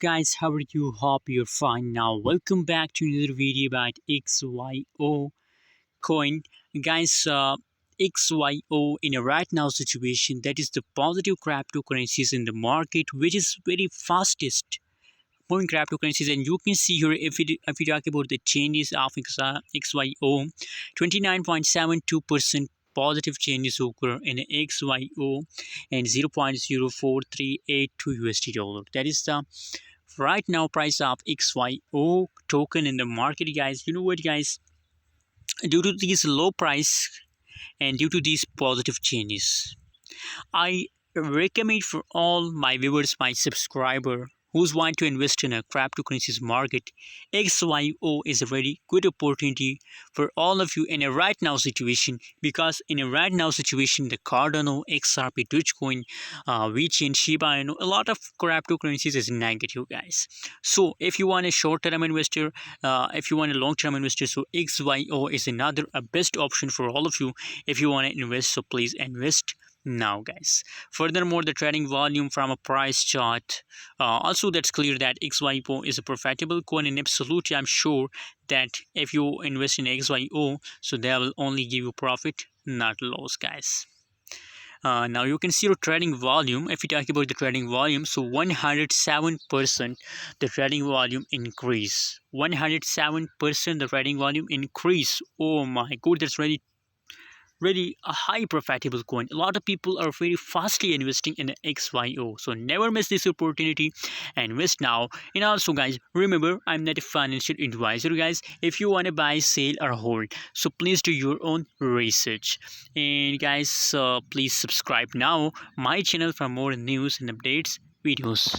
guys, how are you? Hope you're fine. Now welcome back to another video about XYO coin. Guys, XYO in a right now situation, that is the positive cryptocurrencies in the market, which is very fastest moving cryptocurrencies. And you can see here, if we talk about the changes of XYO, 29.72% positive changes occur in XYO and 0.0438 USD dollar. That is the right now price of XYO token in the market, guys. You know what, guys? Due to these low price and due to these positive changes, I recommend for all my viewers, my subscriber who's want to invest in a cryptocurrencies market, XYO is a very good opportunity for all of you in a right now situation, because in a right now situation the Cardano, XRP, Dogecoin, VeChain, Shiba Inu, a lot of cryptocurrencies is negative, guys. So if you want a short-term investor, if you want a long-term investor, so XYO is another a best option for all of you if you want to invest. So please invest now, guys. Furthermore, the trading volume from a price chart, also that's clear that XYO is a profitable coin, and absolutely I'm sure that if you invest in XYO, so they will only give you profit, not loss, guys. Now you can see your trading volume. If you talk about the trading volume, so 107% the trading volume increase, 107% the trading volume increase. Oh my god, that's really a high profitable coin. A lot of people are very fastly investing in XYO, so never miss this opportunity and invest now. And also, guys, remember, I'm not a financial advisor, guys. If you want to buy, sell, or hold, so please do your own research. And guys, please subscribe now my channel for more news and updates videos.